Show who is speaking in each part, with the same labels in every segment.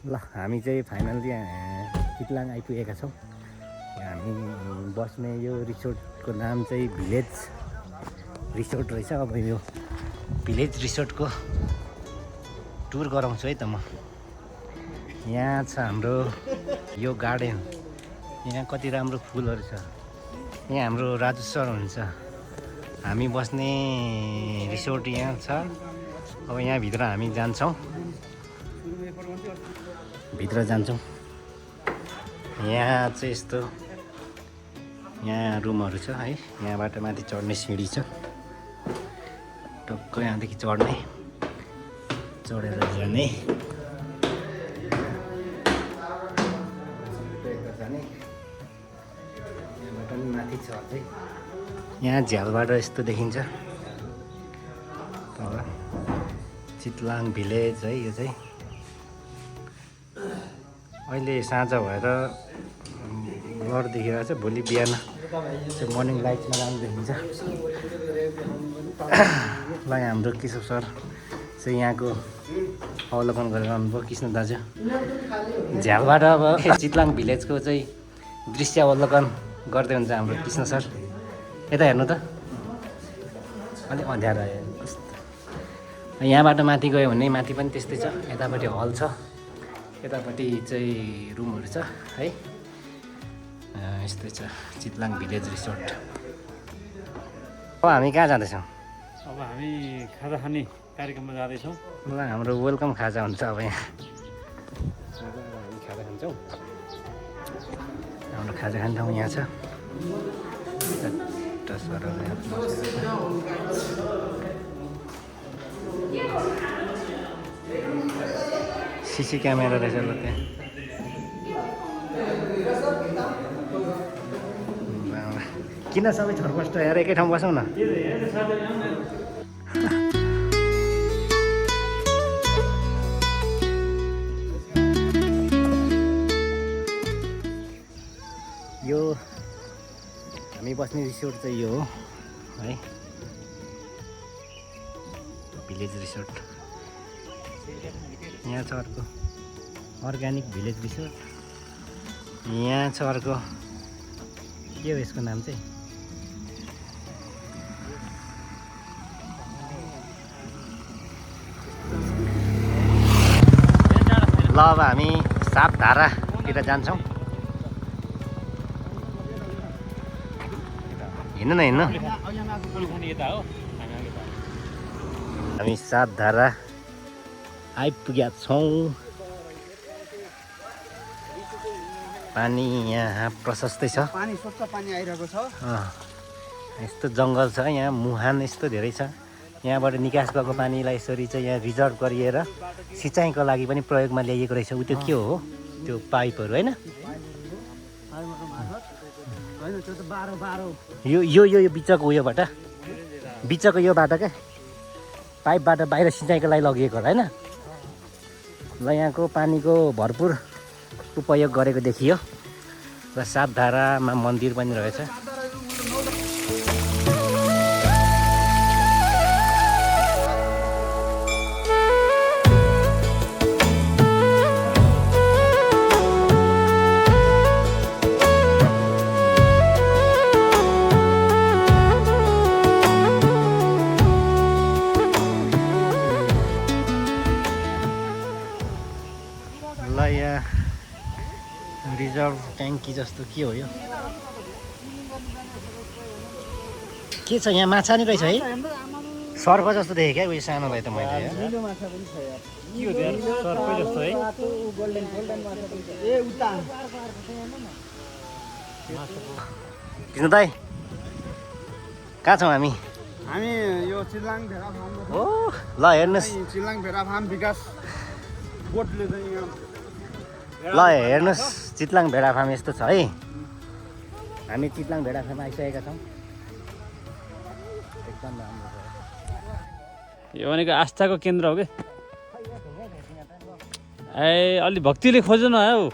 Speaker 1: ल हामी चाहिँ फाइनली चितलाङ आइपुगेका छौँ। हामी बस्ने यो रिसोर्टको नाम चाहिँ भिलेज रिसोर्ट रहेछ। अब यो भिलेज रिसोर्टको टुर गराउँछु है त म। यहाँ छ हाम्रो यो गार्डन, यहाँ कति राम्रो फुलहरू छ। यहाँ हाम्रो राजु सर हुन्छ। हामी बस्ने रिसोर्ट यहाँ छ। अब यहाँभित्र हामी जान्छौँ, भित्र जान्छौँ। यहाँ चाहिँ यस्तो यहाँ रुमहरू छ है। यहाँबाट माथि चढ्ने सिँढी छ, टक्क यहाँदेखि चढ्ने, चढेर जाने, यहाँबाट पनि माथि छ अझै। यहाँ झ्यालबाट यस्तो देखिन्छ तल चितलाङ भिलेज है। यो चाहिँ अहिले साँझ भएर ब्लर देखिरहेको छ। भोलि बिहान चाहिँ मर्निङ लाइट्समा राम्रो देखिन्छ। ल यहाँ हाम्रो किशोर सर चाहिँ यहाँको अवलोकन गरेर आउनुभयो। कृष्ण दाजु झ्यालबाट अब चितलाङ भिलेजको चाहिँ दृश्य अवलोकन गर्दै हुन्छ हाम्रो कृष्ण सर। यता हेर्नु त, अलिक अँध्यारो आयो कस्तो। यहाँबाट माथि गयो भने माथि पनि त्यस्तै छ। यतापट्टि हल छ, यतापट्टि चाहिँ रुमहरू छ है। यस्तै छ चितलाङ भिलेज रिसोर्ट। अब हामी कहाँ जाँदैछौँ?
Speaker 2: अब हामी खाजा खाने कार्यक्रममा जाँदैछौँ।
Speaker 1: ल हाम्रो वेलकम खाजा हुन्छ अब यहाँ। हामी खाजा खान्छौँ। हाम्रो खाजा खाने ठाउँ यहाँ छ। सिसी क्यामेरा रहेछ ल त्यहाँ। किन सबै छरपष्ट हेर, एकै ठाउँ बसौँ न। यो हामी बस्ने रिसोर्ट चाहिँ यो हो है, भिलेज रिसोर्ट। यहाँ छ अर्को अर्ग्यानिक भिलेज रिसोर्ट। यहाँ छ अर्को के हो यसको नाम चाहिँ, ल अब हामी सातधारातिर जान्छौँ। हिँड्नु न हिँड्नु। हामी सातधारा आइपुगेका छौँ। पानी यहाँ प्रशस्तै छ,
Speaker 3: पानी स्वच्छ पानी आइरहेको छ।
Speaker 1: यस्तो जङ्गल छ यहाँ, मुहान यस्तो धेरै छ। यहाँबाट निकास भएको पानीलाई यसरी चाहिँ यहाँ रिजर्भ गरिएर सिँचाइको लागि पनि प्रयोगमा ल्याइएको रहेछ। उ त्यो के हो त्यो पाइपहरू होइन? यो यो यो यो बिचको उयोबाट, बिचको यो बाटो क्या, पाइपबाट बाहिर सिँचाइको लागि लगिएको होला होइन? ल यहाँको पानीको भरपुर उपयोग गरेको देखियो। र सातधारामा मन्दिर पनि रहेछ। ल यहाँ रिजर्भ ट्याङ्की जस्तो के हो यो? के छ यहाँ? माछा नि रहेछ है, सर्प जस्तो देखेँ क्या उयो सानोलाई त मैले।
Speaker 3: निलो माछा पनि छ यार।
Speaker 2: के हो त्यहाँ सर्पै जस्तो है?
Speaker 3: गोल्डन गोल्डन माछा पनि छ। ए उता
Speaker 1: कृष्ण दाइ कहाँ छौँ हामी?
Speaker 3: हामी यो चितलाङ भेडा फार्ममा
Speaker 1: हो ल हेर्नुहोस्,
Speaker 3: चितलाङ भेडा फार्म विकास बोर्डले चाहिँ यहाँ
Speaker 1: ल हेर्नुहोस् चितलाङ भेडा फार्म यस्तो छ है। हामी चितलाङ भेडा फार्म आइसकेका छौँ। एकदम राम्रो छ।
Speaker 2: यो भनेको आस्थाको केन्द्र हो कि? ए अलि भक्तिले खोज्नु न हौ।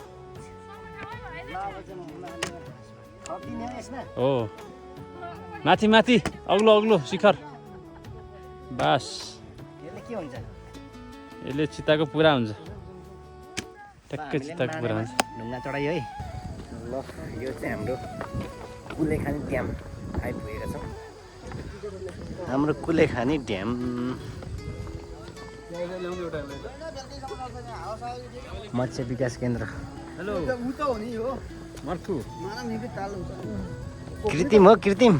Speaker 2: हो माथि माथि अग्लो अग्लो शिखर बास।
Speaker 1: यसले के हुन्छ?
Speaker 2: यसले चिताको पुरा हुन्छ। ट्याक्कै चित्ताको कुरा हुन्छ
Speaker 1: ढुङ्गा चढाइ है ल यो चाहिँ हाम्रो कुलेखानी ड्याम आइपुगेका छौँ हाम्रो कुलेखानी ड्याम मत्स्य विकास केन्द्र
Speaker 3: हेलो उ त हो नि हो
Speaker 2: मर्छु
Speaker 1: कृत्रिम हो कृत्रिम